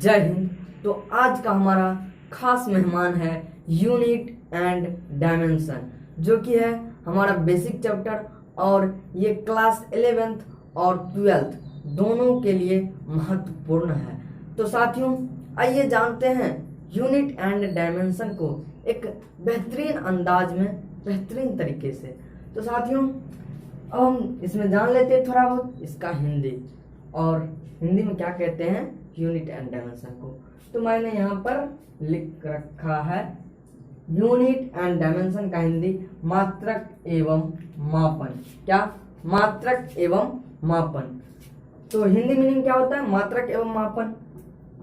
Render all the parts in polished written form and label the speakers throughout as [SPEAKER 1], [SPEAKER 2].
[SPEAKER 1] जय हिंद। तो आज का हमारा खास मेहमान है यूनिट एंड डायमेंशन, जो कि है हमारा बेसिक चैप्टर और ये क्लास 11th और 12th दोनों के लिए महत्वपूर्ण है। तो साथियों, आइए जानते हैं यूनिट एंड डायमेंशन को एक बेहतरीन अंदाज में, बेहतरीन तरीके से। तो साथियों, अब हम इसमें जान लेते हैं थोड़ा बहुत इसका हिंदी, और हिंदी में क्या कहते हैं यूनिट एंड डायमेंशन को। तो मैंने यहाँ पर लिख रखा है यूनिट एंड डायमेंशन का हिंदी मात्रक एवं मापन। क्या? मात्रक एवं मापन। तो हिंदी मीनिंग क्या होता है? मात्रक एवं मापन।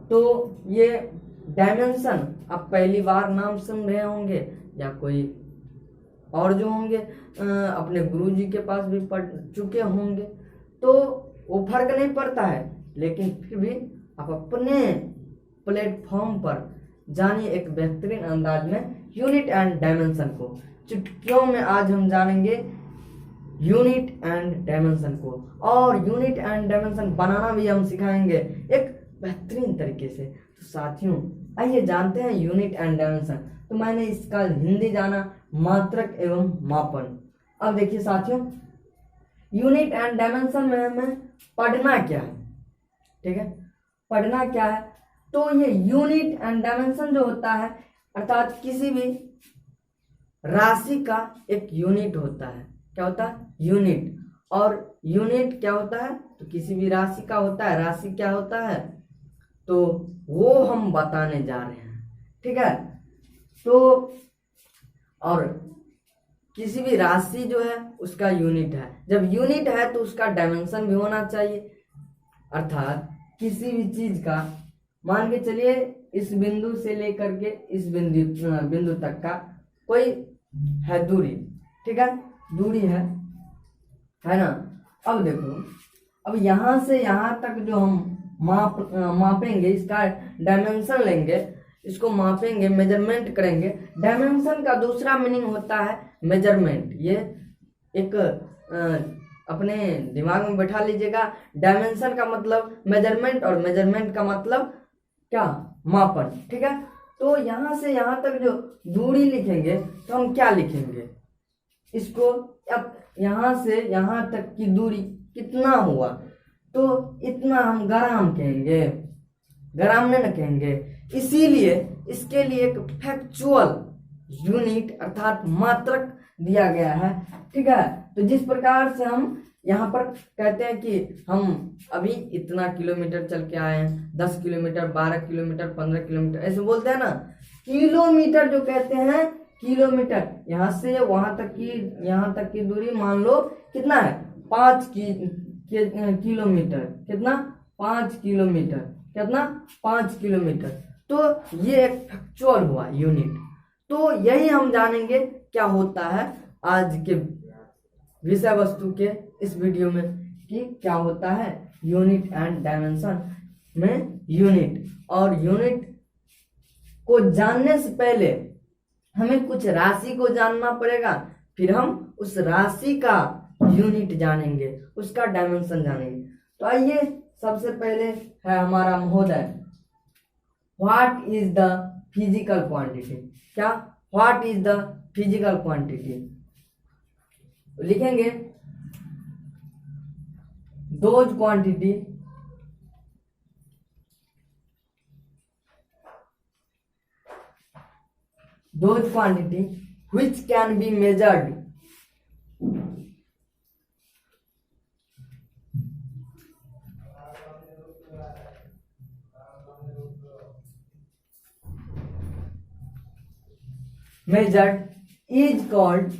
[SPEAKER 1] तो ये डायमेंशन आप पहली बार नाम सुन रहे होंगे, या कोई और जो होंगे अपने गुरुजी के पास भी पढ़ चुके होंगे, तो वो फर्क नहीं पड़ता है, लेकिन फिर भी आप अपने प्लेटफॉर्म पर जानिए एक बेहतरीन अंदाज में यूनिट एंड डायमेंशन को। चुटकियों में आज हम जानेंगे यूनिट एंड डायमेंशन को, और यूनिट एंड डायमेंशन बनाना भी हम सिखाएंगे एक बेहतरीन तरीके से। तो साथियों, आइए जानते हैं यूनिट एंड डायमेंशन। तो मैंने इसका हिंदी जाना मात्रक एवं मापन। अब देखिए साथियों, यूनिट एंड डायमेंशन में हमें पढ़ना क्या है, ठीक है? पढ़ना क्या है? तो ये यूनिट एंड डायमेंशन जो होता है, अर्थात किसी भी राशि का एक यूनिट होता है। क्या होता है? यूनिट। और यूनिट क्या होता है? तो किसी भी राशि का होता है। राशि क्या होता है? तो वो हम बताने जा रहे हैं, ठीक है? तो और किसी भी राशि जो है उसका यूनिट है। जब यूनिट है तो उसका डायमेंशन भी होना चाहिए। अर्थात किसी भी चीज का, मान के चलिए इस बिंदु से लेकर के इस बिंदु तक का कोई है दूरी, ठीक है? दूरी है ना? अब देखो, अब यहाँ से यहाँ तक जो हम मापेंगे, इसका डायमेंशन लेंगे, इसको मापेंगे, मेजरमेंट करेंगे। डायमेंशन का दूसरा मीनिंग होता है मेजरमेंट। ये एक अपने दिमाग में बैठा लीजिएगा। डायमेंशन का मतलब मेजरमेंट, और मेजरमेंट का मतलब क्या? मापन, ठीक है? तो यहाँ से यहाँ तक जो दूरी लिखेंगे, तो हम क्या लिखेंगे इसको? अब यहाँ से यहाँ तक की दूरी कितना हुआ, तो इतना हम ग्राम कहेंगे, ग्राम नहीं न कहेंगे। इसीलिए इसके लिए एक फैक्चुअल यूनिट अर्थात मात्रक दिया गया है, ठीक है? तो जिस प्रकार से हम यहाँ पर कहते हैं कि हम अभी इतना किलोमीटर चल के आए हैं, 10 किलोमीटर, 12 किलोमीटर, 15 किलोमीटर, ऐसे बोलते हैं ना। किलोमीटर जो कहते हैं, किलोमीटर, यहाँ से वहां तक की, यहाँ तक की दूरी मान लो कितना है? 5 किलोमीटर। कितना? 5 किलोमीटर। कितना? 5 किलोमीटर। तो ये एक फैक्चुअल हुआ यूनिट। तो यही हम जानेंगे क्या होता है आज के विषय वस्तु के इस वीडियो में, कि क्या होता है यूनिट एंड डायमेंशन में यूनिट। और यूनिट को जानने से पहले हमें कुछ राशि को जानना पड़ेगा, फिर हम उस राशि का यूनिट जानेंगे, उसका डायमेंशन जानेंगे। तो आइए, सबसे पहले है हमारा महोदय, what is the physical quantity. क्या? What is the physical quantity? लिखेंगे those quantity which can be measured is called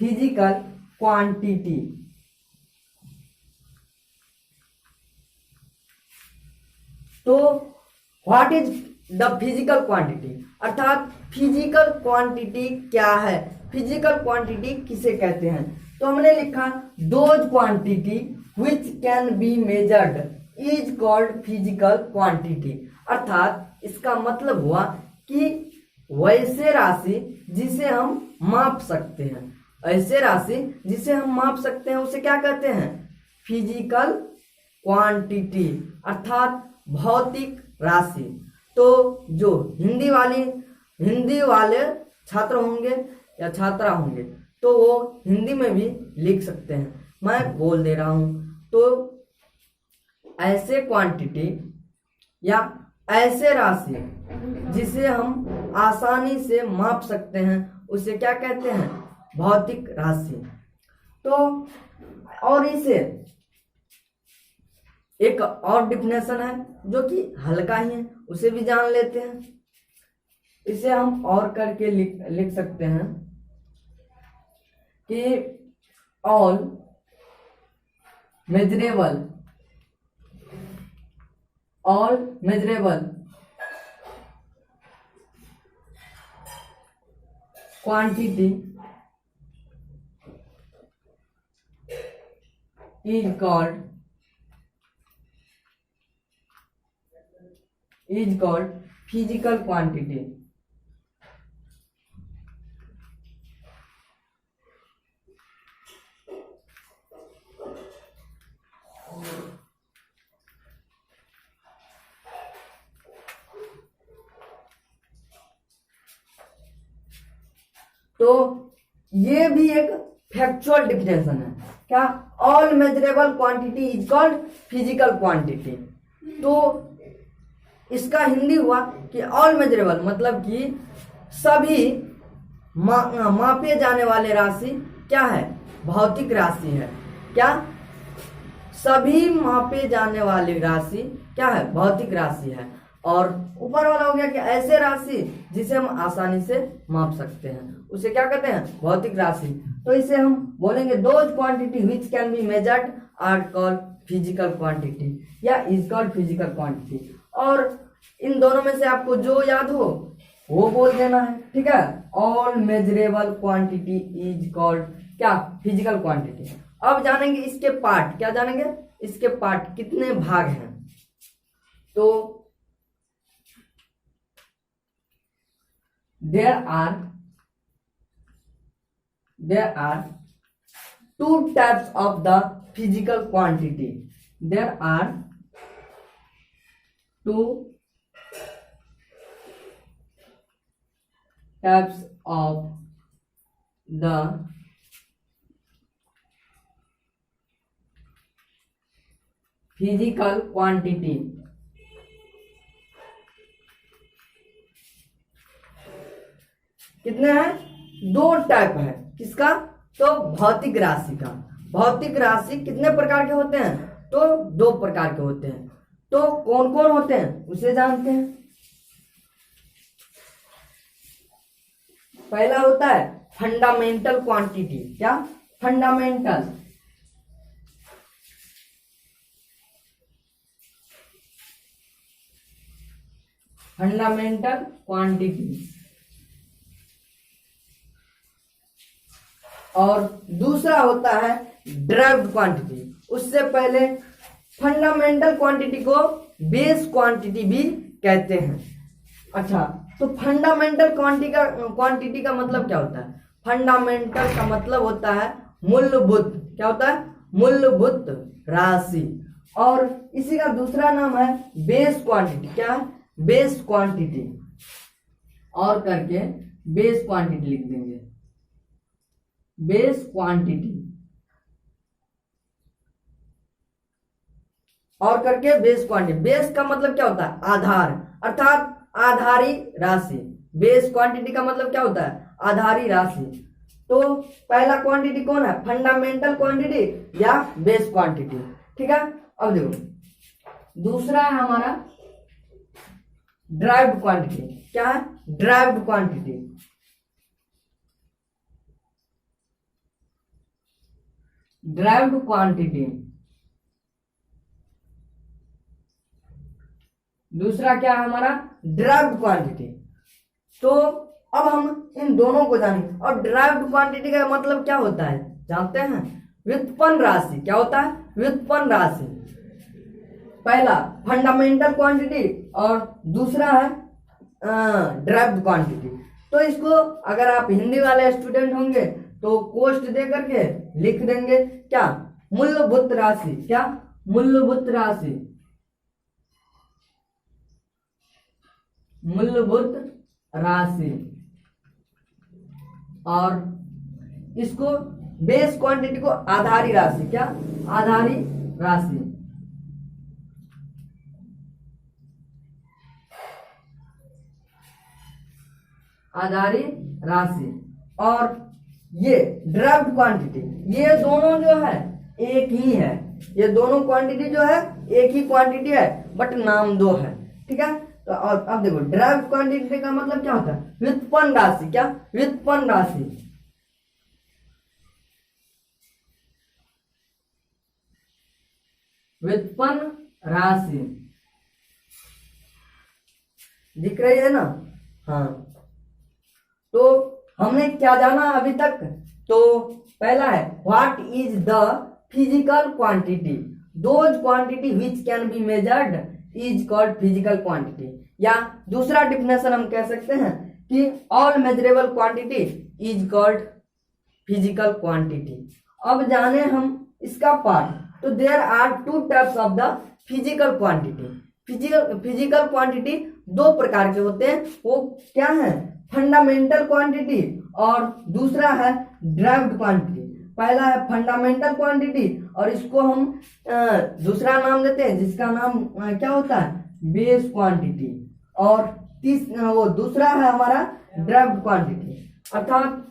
[SPEAKER 1] physical quantity. तो what is the physical quantity, अर्थात फिजिकल क्वांटिटी क्या है? फिजिकल क्वांटिटी किसे कहते हैं? तो हमने लिखा those quantity which can be measured is called physical quantity. अर्थात इसका मतलब हुआ कि वैसे राशि जिसे हम माप सकते हैं, ऐसे राशि जिसे हम माप सकते हैं उसे क्या कहते हैं? फिजिकल क्वांटिटी अर्थात भौतिक राशि। तो जो हिंदी वाले छात्र होंगे या छात्रा होंगे तो वो हिंदी में भी लिख सकते हैं, मैं बोल दे रहा हूं। तो ऐसे क्वांटिटी या ऐसे राशि जिसे हम आसानी से माप सकते हैं उसे क्या कहते हैं? भौतिक राशि। तो और इसे एक और डिफिनेशन है जो कि हल्का ही है, उसे भी जान लेते हैं। इसे हम और करके लिख सकते हैं कि all measurable quantity is called physical quantity। तो ये भी एक फैक्चुअल डिफिनेशन है। क्या? All measurable quantity is called physical quantity. तो इसका हिंदी हुआ कि ऑल मेजरेबल मतलब कि सभी मापे जाने वाले राशि क्या है? भौतिक राशि है। क्या? सभी मापे जाने वाली राशि क्या है? भौतिक राशि है। और ऊपर वाला हो गया कि ऐसे राशि जिसे हम आसानी से माप सकते हैं उसे क्या कहते हैं? भौतिक राशि। तो इसे हम बोलेंगे those quantity which can be measured are called physical quantity या इज कॉल्ड फिजिकल क्वांटिटी। और इन दोनों में से आपको जो याद हो वो बोल देना है, ठीक है? All measurable quantity is called क्या? Physical quantity. अब जानेंगे इसके पार्ट। क्या जानेंगे? इसके पार्ट कितने भाग हैं। तो there are two types of the physical quantity। there are two types of the physical quantity। कितने हैं? दो टाइप है। किसका? तो भौतिक राशि का। भौतिक राशि कितने प्रकार के होते हैं? तो दो प्रकार के होते हैं। तो कौन कौन होते हैं उसे जानते हैं। पहला होता है फंडामेंटल क्वांटिटी। क्या? Fundamental quantity. और दूसरा होता है ड्राइव्ड क्वांटिटी। उससे पहले फंडामेंटल क्वांटिटी को बेस क्वांटिटी भी कहते हैं। अच्छा, तो फंडामेंटल क्वांटिटी का मतलब क्या होता है? फंडामेंटल का मतलब होता है मूलभूत। क्या होता है? मूलभूत राशि। और इसी का दूसरा नाम है बेस क्वांटिटी। क्या है? Base quantity. और करके बेस क्वांटिटी लिख देंगे। बेस क्वांटिटी और करके बेस क्वांटिटी। बेस का मतलब क्या होता है? आधार, अर्थात आधारी राशि। बेस क्वांटिटी का मतलब क्या होता है? आधारी राशि। तो पहला क्वांटिटी कौन है? फंडामेंटल क्वांटिटी या बेस क्वांटिटी। ठीक है। अब देखो दूसरा है हमारा ड्राइव्ड क्वांटिटी। क्या है? Derived quantity. ड्राइव्ड क्वांटिटी दूसरा क्या है हमारा? Derived quantity. तो अब हम इन दोनों को जानेंगे। और ड्राइव्ड क्वांटिटी का मतलब क्या होता है जानते हैं? व्युत्पन्न राशि। क्या होता है? व्युत्पन्न राशि। पहला फंडामेंटल क्वांटिटी और दूसरा है ड्राइव्ड क्वांटिटी। तो इसको अगर आप हिंदी वाले स्टूडेंट होंगे तो कोष्ट दे करके लिख देंगे क्या, मूलभूत राशि, क्या, मूलभूत राशि, मूलभूत राशि। और इसको बेस क्वांटिटी को आधारी राशि, क्या, आधारी राशि। आधारी राशि। और ये ड्राफ्ट क्वांटिटी, ये दोनों जो है एक ही है, ये दोनों क्वांटिटी जो है एक ही क्वांटिटी है बट नाम दो है, ठीक है। तो अब देखो ड्राफ्ट क्वांटिटी का मतलब क्या होता है, व्युत्पन्न राशि, क्या, व्युत्पन्न राशि। व्युत्पन्न राशि दिख रही है ना, हाँ। तो हमने क्या जाना अभी तक, तो पहला है what is the physical quantity, those quantity which can be measured is called physical quantity. या दूसरा डिफिनेशन हम कह सकते हैं कि all measurable quantity is called physical quantity. अब जाने हम इसका पार्ट, तो there are two types of the physical quantity. Physical quantity दो प्रकार के होते हैं, वो क्या है, फंडामेंटल क्वांटिटी और दूसरा है ड्राइव्ड क्वांटिटी। पहला है फंडामेंटल क्वांटिटी और इसको हम दूसरा नाम देते हैं जिसका नाम क्या होता है, बेस क्वांटिटी। और वो दूसरा है हमारा ड्राइव्ड क्वांटिटी, अर्थात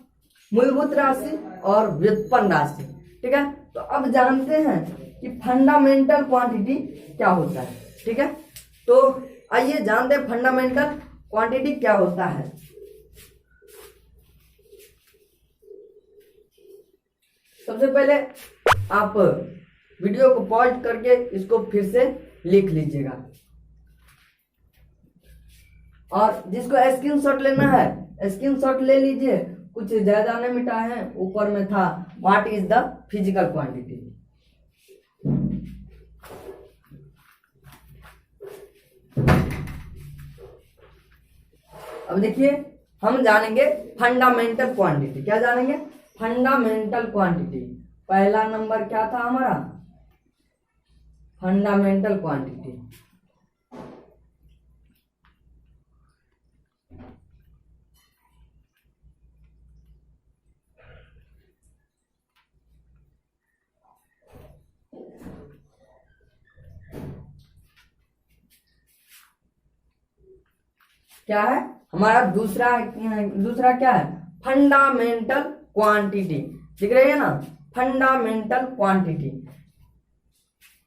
[SPEAKER 1] मूलभूत राशि और व्युत्पन्न राशि, ठीक है। तो अब जानते हैं कि फंडामेंटल क्वांटिटी क्या होता है, ठीक है। तो आइए जानते हैं फंडामेंटल क्वांटिटी क्या होता है। सबसे पहले आप वीडियो को पॉज करके इसको फिर से लिख लीजिएगा और जिसको स्क्रीनशॉट लेना है स्क्रीनशॉट ले लीजिए, कुछ ज्यादा नहीं मिटा है, ऊपर में था what is the physical quantity. अब देखिए हम जानेंगे फंडामेंटल क्वांटिटी। क्या जानेंगे, फंडामेंटल क्वांटिटी। पहला नंबर क्या था हमारा, फंडामेंटल क्वांटिटी। क्या है हमारा दूसरा क्या है, फंडामेंटल क्वांटिटी। दिख रही है ना, फंडामेंटल क्वांटिटी।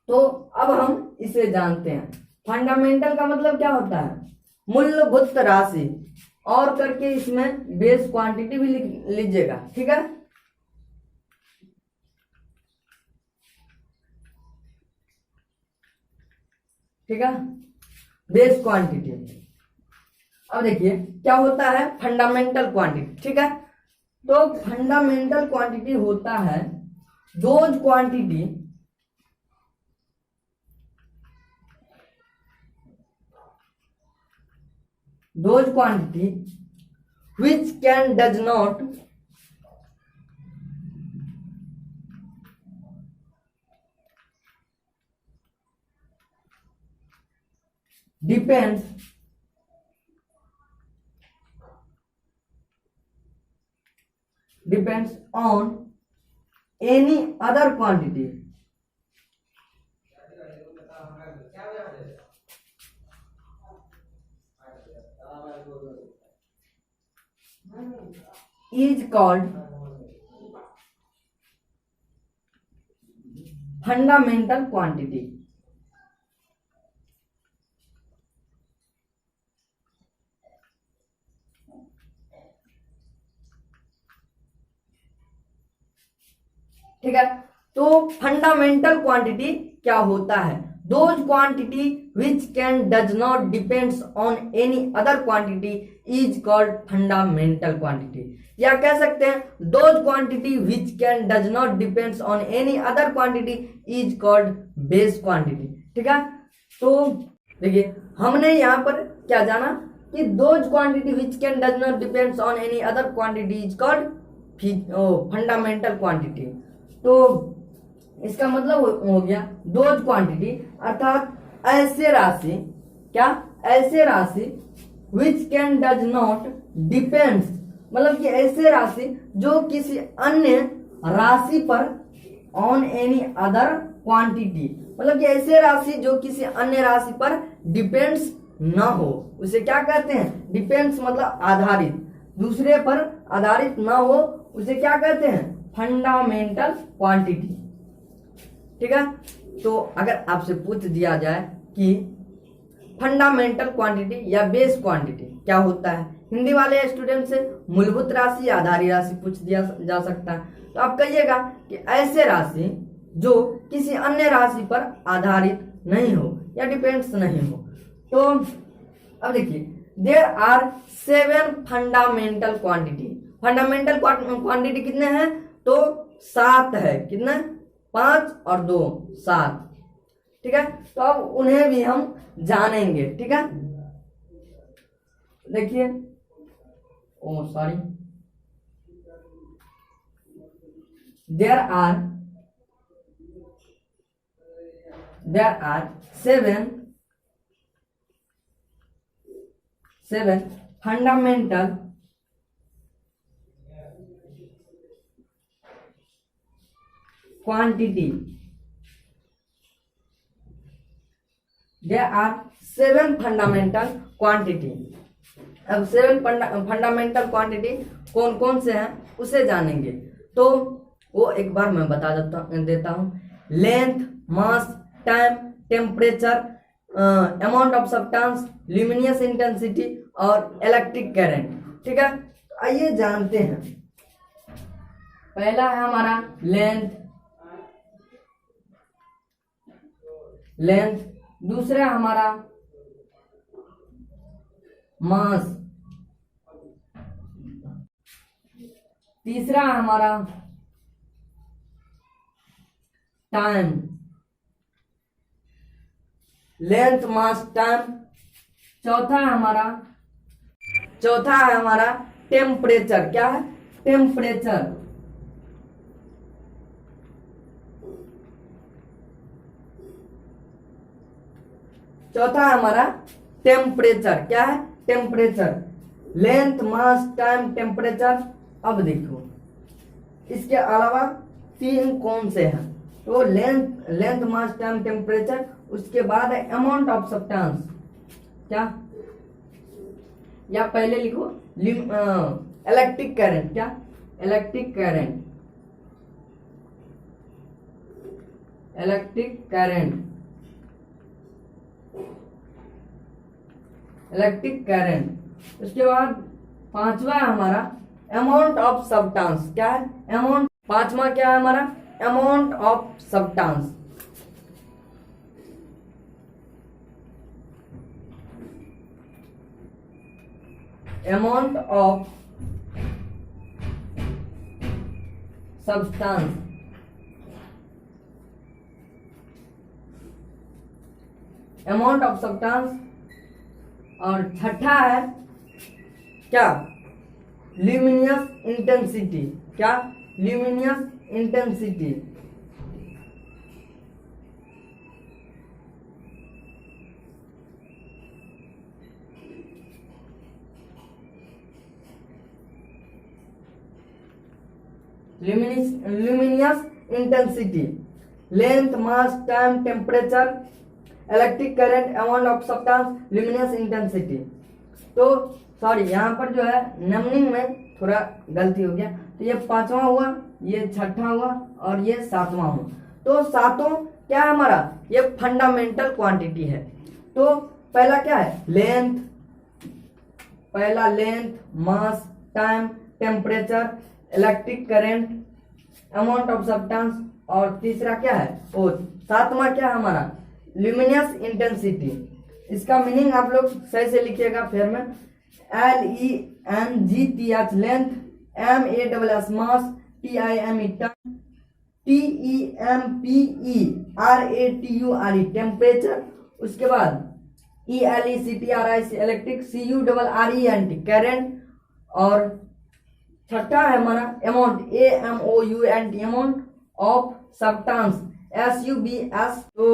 [SPEAKER 1] तो अब हम इसे जानते हैं। फंडामेंटल का मतलब क्या होता है, मूलभूत राशि, और करके इसमें बेस क्वांटिटी भी लिख लीजिएगा, ठीक है। ठीक है, बेस क्वांटिटी। अब देखिए क्या होता है फंडामेंटल क्वांटिटी, ठीक है। तो फंडामेंटल क्वांटिटी होता है those quantity which can does not depends on any other quantity is called fundamental quantity। ठीक है, तो फंडामेंटल क्वांटिटी क्या होता है, those quantity which can does not depends on any other quantity is called fundamental quantity. या कह सकते हैं those quantity which can does not depends on any other quantity is called base quantity. ठीक है, तो देखिए हमने यहाँ पर क्या जाना, कि those quantity which can does not depends on any other quantity is called fundamental quantity. तो इसका मतलब हो गया दोज क्वांटिटी अर्थात ऐसे राशि, क्या ऐसे राशि which can does not depends, मतलब कि ऐसे राशि जो किसी अन्य राशि पर ऑन एनी अदर क्वांटिटी, मतलब कि ऐसे राशि जो किसी अन्य राशि पर डिपेंड्स ना हो, उसे क्या कहते हैं, डिपेंड्स मतलब आधारित, दूसरे पर आधारित ना हो, उसे क्या कहते हैं, फंडामेंटल क्वांटिटी। ठीक है, तो अगर आपसे पूछ दिया जाए कि फंडामेंटल क्वांटिटी या बेस क्वांटिटी क्या होता है, हिंदी वाले स्टूडेंट से मूलभूत राशि या आधारी राशि पूछ दिया जा सकता है, तो आप कहिएगा कि ऐसे राशि जो किसी अन्य राशि पर आधारित नहीं हो या डिपेंड्स नहीं हो। तो अब देखिए there are 7 fundamental quantity. Fundamental quantity कितने हैं, तो 7 है, कितने, 5 और 2 7। ठीक है, तो अब उन्हें भी हम जानेंगे। ठीक है, देखिए there are 7 fundamental quantity. There are 7 fundamental quantity. अब 7 फंडामेंटल क्वांटिटी कौन कौन से हैं उसे जानेंगे। तो वो एक बार मैं बता देता हूँ। Length, mass, time, temperature, amount of substance, luminous intensity और इलेक्ट्रिक करंट। ठीक है, तो आइए जानते हैं। पहला है हमारा लेंथ, दूसरा हमारा मास, तीसरा हमारा टाइम, लेंथ, मास, टाइम। चौथा है हमारा टेम्परेचर। क्या है, टेम्परेचर। चौथा है हमारा टेम्परेचर। क्या है, temperature. Length, mass, time, temperature. अब देखो इसके अलावा 3 कौन से हैं, तो लेंथ, मास, टाइम, टेम्परेचर। उसके बाद है अमाउंट ऑफ सब्सटेंस। क्या, या पहले लिखो इलेक्ट्रिक करंट। क्या, इलेक्ट्रिक करंट। उसके बाद 5वां है हमारा अमाउंट ऑफ सब्सटेंस। क्या है, अमाउंट। 5वां क्या है हमारा, amount of substance. Amount of substance. Amount of substance. और छठा है क्या, ल्यूमिनियस इंटेंसिटी। क्या, luminous intensity. Luminous intensity, length, mass, time, temperature, electric current, amount of substance, luminous intensity. तो सॉरी, यहाँ पर जो है नंबरिंग में थोड़ा गलती हो गया। तो ये 5वां हुआ, ये 6ठा हुआ और ये 7वां हुआ। तो सातों क्या है हमारा, ये फंडामेंटल क्वांटिटी है। तो पहला क्या है, length, mass, time, temperature, electric current, amount of substance. और तीसरा क्या है, वो 7वां क्या है हमारा, ल्यूमिनियस इंटेंसिटी। इसका मीनिंग आप लोग सही से लिखिएगा। फिर में LENGTH लेंथ, MASS मास, TIME टाइम, TEMPERATURE टेम्परेचर। उसके बाद ELECTRIC इलेक्ट्रिक, CURRENT करेंट, और छठा है हमारा amount, AMOUNT amount of substance, SUBS। तो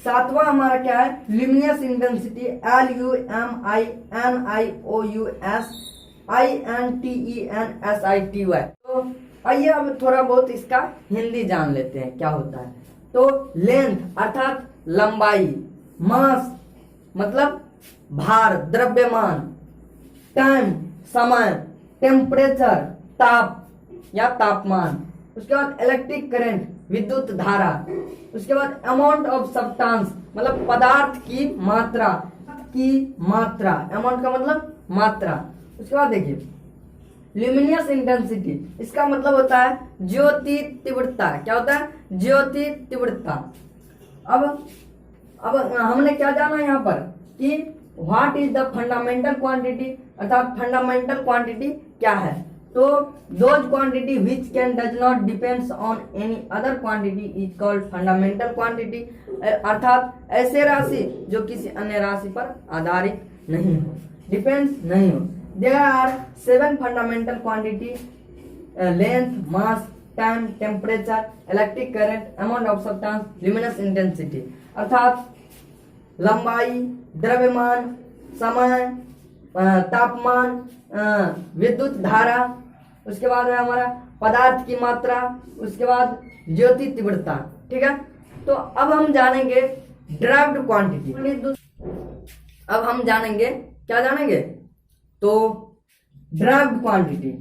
[SPEAKER 1] सातवां हमारा क्या है, ल्यूमिनस इंटेंसिटी, LUMINOUSINTENSITY। तो आइए अब थोड़ा बहुत इसका हिंदी जान लेते हैं क्या होता है। तो लेंथ अर्थात लंबाई, मास मतलब भार द्रव्यमान, टाइम समय, टेम्परेचर ताप या तापमान, उसके बाद इलेक्ट्रिक करंट विद्युत धारा, उसके बाद अमाउंट ऑफ सब्सटेंस मतलब पदार्थ की मात्रा, अमाउंट का मतलब मात्रा। उसके बाद देखिए ल्यूमिनस इंटेंसिटी, इसका मतलब होता है ज्योति तीव्रता। क्या होता है, ज्योति तीव्रता। अब हमने क्या जाना यहाँ पर कि what is the fundamental quantity, अर्थात फंडामेंटल क्वांटिटी क्या है। तो those quantity which can does not depends on any other quantity is called fundamental quantity, अर्थात ऐसे राशि जो किसी अन्य राशि पर आधारित नहीं हो, डिपेंड्स नहीं हो। There are 7 fundamental quantity, length, mass, time, temperature, electric current, amount of substance, luminous intensity, अर्थात लंबाई, द्रव्यमान, समय, तापमान, विद्युत धारा, उसके बाद है हमारा पदार्थ की मात्रा, उसके बाद ज्योति तीव्रता। ठीक है, तो अब हम जानेंगे ड्राइव्ड क्वांटिटी। अब हम जानेंगे क्या जानेंगे, तो derived quantity.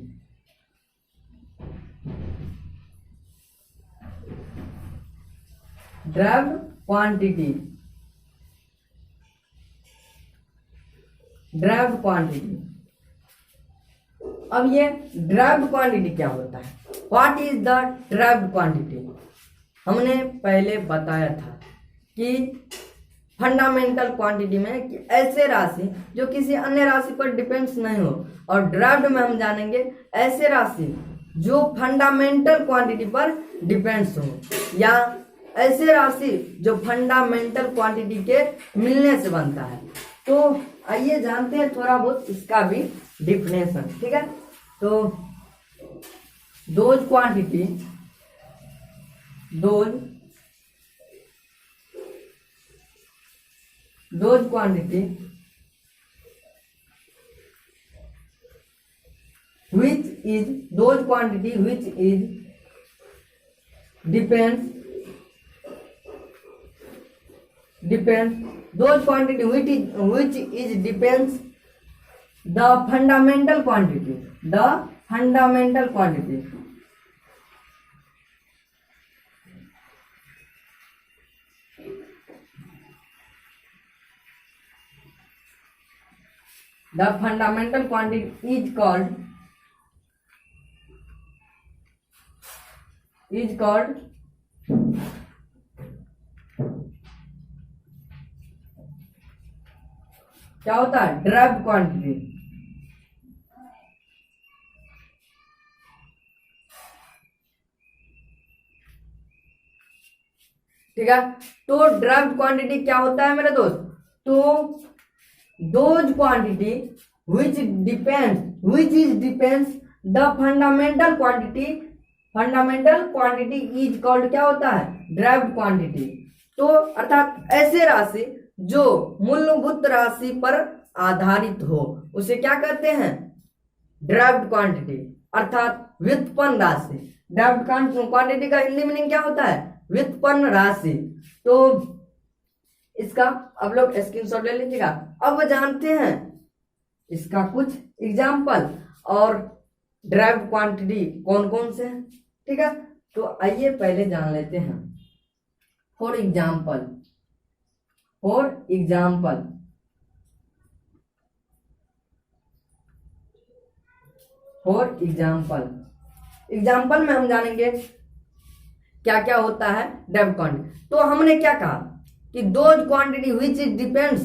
[SPEAKER 1] Derived quantity, derived quantity. अब ये ड्राइव्ड क्वांटिटी क्या होता है, what is the derived quantity. हमने पहले बताया था कि फंडामेंटल क्वांटिटी में कि ऐसे राशि जो किसी अन्य राशि पर डिपेंड्स नहीं हो, और ड्राइव्ड में हम जानेंगे ऐसे राशि जो फंडामेंटल क्वांटिटी पर डिपेंड्स हो, या ऐसे राशि जो फंडामेंटल क्वांटिटी के मिलने से बनता है। तो आइए जानते हैं थोड़ा बहुत इसका भी डिफिनेशन। ठीक है, तो those quantity, those quantity which is those quantity which is depends those quantity which is depends the fundamental quantity, the fundamental quantity, the fundamental quantity is called क्या होता है, ड्राइव्ड क्वांटिटी। ठीक है, तो ड्राइव्ड क्वांटिटी क्या होता है मेरे दोस्त, तो those quantity which is depends the fundamental quantity is called क्या होता है, ड्राइव्ड क्वांटिटी। तो अर्थात ऐसे राशि जो मूलभूत राशि पर आधारित हो उसे क्या कहते हैं, ड्राइव्ड क्वांटिटी, अर्थात व्युत्पन्न राशि। ड्राइव्ड क्वांटिटी का हिंदी मीनिंग क्या होता है, व्युत्पन्न राशि। तो इसका अब लोग स्क्रीनशॉट ले लीजिएगा। अब जानते हैं इसका कुछ एग्जाम्पल और ड्राइव्ड क्वांटिटी कौन कौन से हैं। ठीक है, तो आइए पहले जान लेते हैं। फॉर एग्जाम्पल एग्जाम्पल में हम जानेंगे क्या क्या होता है ड्राइव्ड क्वांटिटी। तो हमने क्या कहा कि those quantity which depends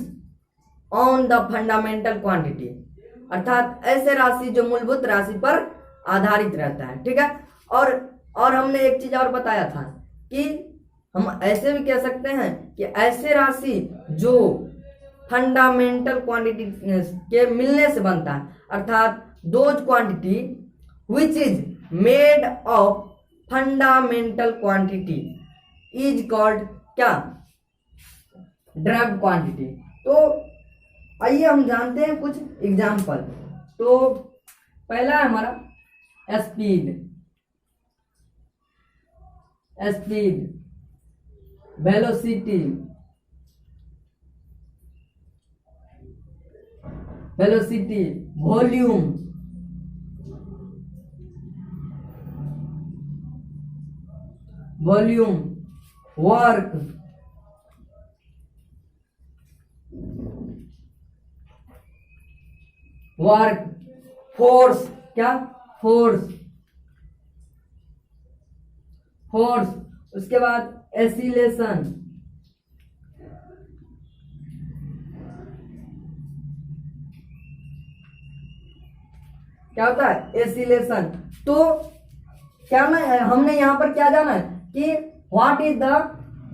[SPEAKER 1] on the fundamental quantity, अर्थात ऐसे राशि जो मूलभूत राशि पर आधारित रहता है। ठीक है, और हमने एक चीज और बताया था कि हम ऐसे भी कह सकते हैं कि ऐसे राशि जो फंडामेंटल क्वांटिटी के मिलने से बनता है, अर्थात those quantity which is made of fundamental quantity is called क्या, ड्राइव्ड क्वांटिटी। तो आइए हम जानते हैं कुछ एग्जाम्पल। तो पहला है हमारा speed, velocity, volume, work, force, क्या, फोर्स, उसके बाद एसिलेशन, क्या होता है, एसिलेशन। तो क्या ना हमने यहाँ पर क्या जाना है कि what is the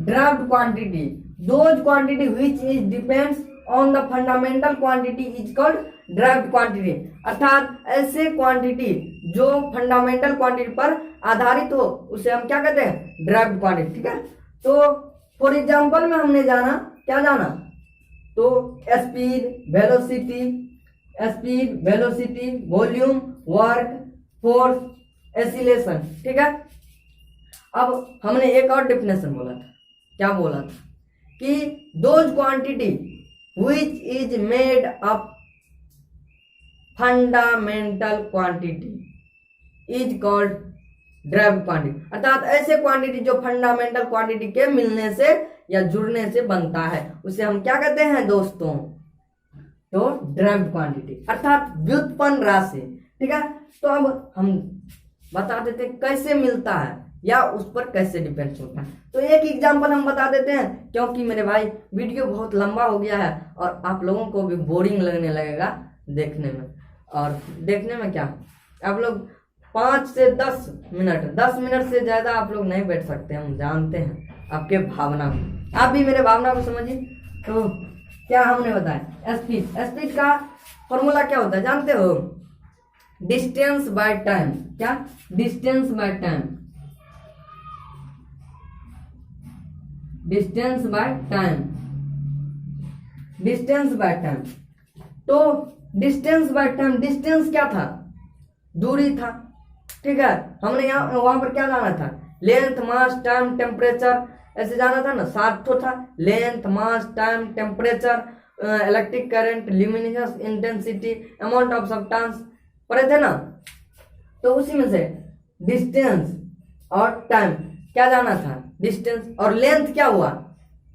[SPEAKER 1] derived quantity, those quantity which is depends on the fundamental quantity is called derived quantity, अर्थात ऐसे क्वांटिटी जो फंडामेंटल क्वांटिटी पर आधारित हो उसे हम क्या कहते हैं, ड्राइव्ड क्वांटिटी। ठीक है, तो फॉर एग्जांपल में हमने जाना, क्या जाना, तो speed, velocity, volume, work, force, acceleration. ठीक है, अब हमने एक और डेफिनेशन बोला था, क्या बोला था कि those quantity which is made up fundamental quantity is called derived quantity, अर्थात ऐसे क्वांटिटी जो फंडामेंटल क्वांटिटी के मिलने से या जुड़ने से बनता है उसे हम क्या कहते हैं दोस्तों, तो ड्राइव्ड क्वांटिटी, अर्थात व्युत्पन्न राशि। ठीक है, तो अब हम बता देते हैं कैसे मिलता है या उस पर कैसे डिपेंड होता है। तो एक एग्जांपल हम बता देते हैं, क्योंकि मेरे भाई वीडियो बहुत लंबा हो गया है और आप लोगों को भी बोरिंग लगने लगेगा देखने में, और देखने में क्या, आप लोग 5 से 10 मिनट से ज्यादा आप लोग नहीं बैठ सकते, हम जानते हैं आपके भावना को, आप भी मेरे भावना को समझिए। तो क्या हमने बताया, स्पीड का फॉर्मूला क्या होता है जानते हो, डिस्टेंस बाय टाइम, क्या, डिस्टेंस बाय टाइम, तो डिस्टेंस क्या था, दूरी था। ठीक है, हमने यहाँ वहां पर क्या जाना था, लेंथ, मास, टाइम, टेम्परेचर, ऐसे जाना था ना, 7 तो था, length, mass, time, temperature, electric current, luminous intensity, amount of substance पढ़े थे ना। तो उसी में से डिस्टेंस और टाइम क्या जाना था, डिस्टेंस, और लेंथ क्या हुआ,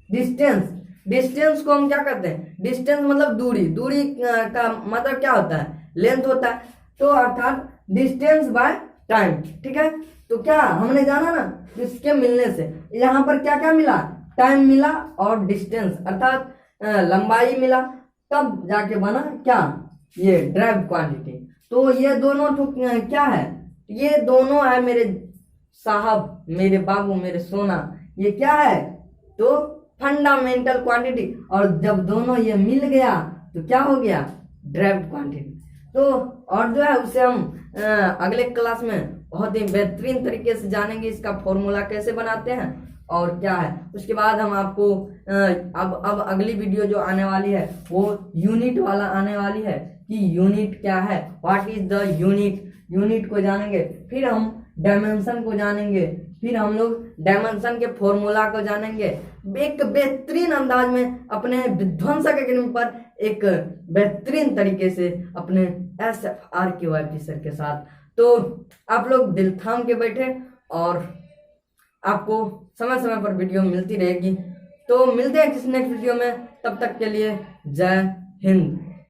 [SPEAKER 1] डिस्टेंस को हम क्या कहते हैं, डिस्टेंस मतलब दूरी का मतलब क्या होता है, लेंथ होता है, तो अर्थात डिस्टेंस बाय टाइम। ठीक है, तो क्या हमने जाना ना, इसके मिलने से यहाँ पर क्या क्या मिला, टाइम मिला और डिस्टेंस अर्थात लंबाई मिला, तब जाके बना क्या, ये ड्राइव्ड क्वांटिटी। तो ये दोनों तो क्या है, ये दोनों है मेरे साहब, मेरे बाबू, मेरे सोना, ये क्या है, तो फंडामेंटल क्वांटिटी, और जब दोनों ये मिल गया तो क्या हो गया, ड्राइव्ड क्वांटिटी। तो और जो है उसे हम अगले क्लास में बहुत ही बेहतरीन तरीके से जानेंगे, इसका फॉर्मूला कैसे बनाते हैं और क्या है। उसके बाद हम आपको अब अगली वीडियो जो आने वाली है वो यूनिट वाला आने वाली है, कि यूनिट क्या है, व्हाट इज द यूनिट को जानेंगे, फिर हम डायमेंशन को जानेंगे, फिर हम लोग डायमेंशन के फॉर्मूला को जानेंगे, एक बेहतरीन अंदाज में अपने विध्वंसक एकेडमी पर एक बेहतरीन तरीके से अपने SFRKYP सर के साथ। तो आप लोग दिल थाम के बैठे और आपको समय समय पर वीडियो मिलती रहेगी। तो मिलते हैं किसी नेक्स्ट वीडियो में, तब तक के लिए जय हिंद।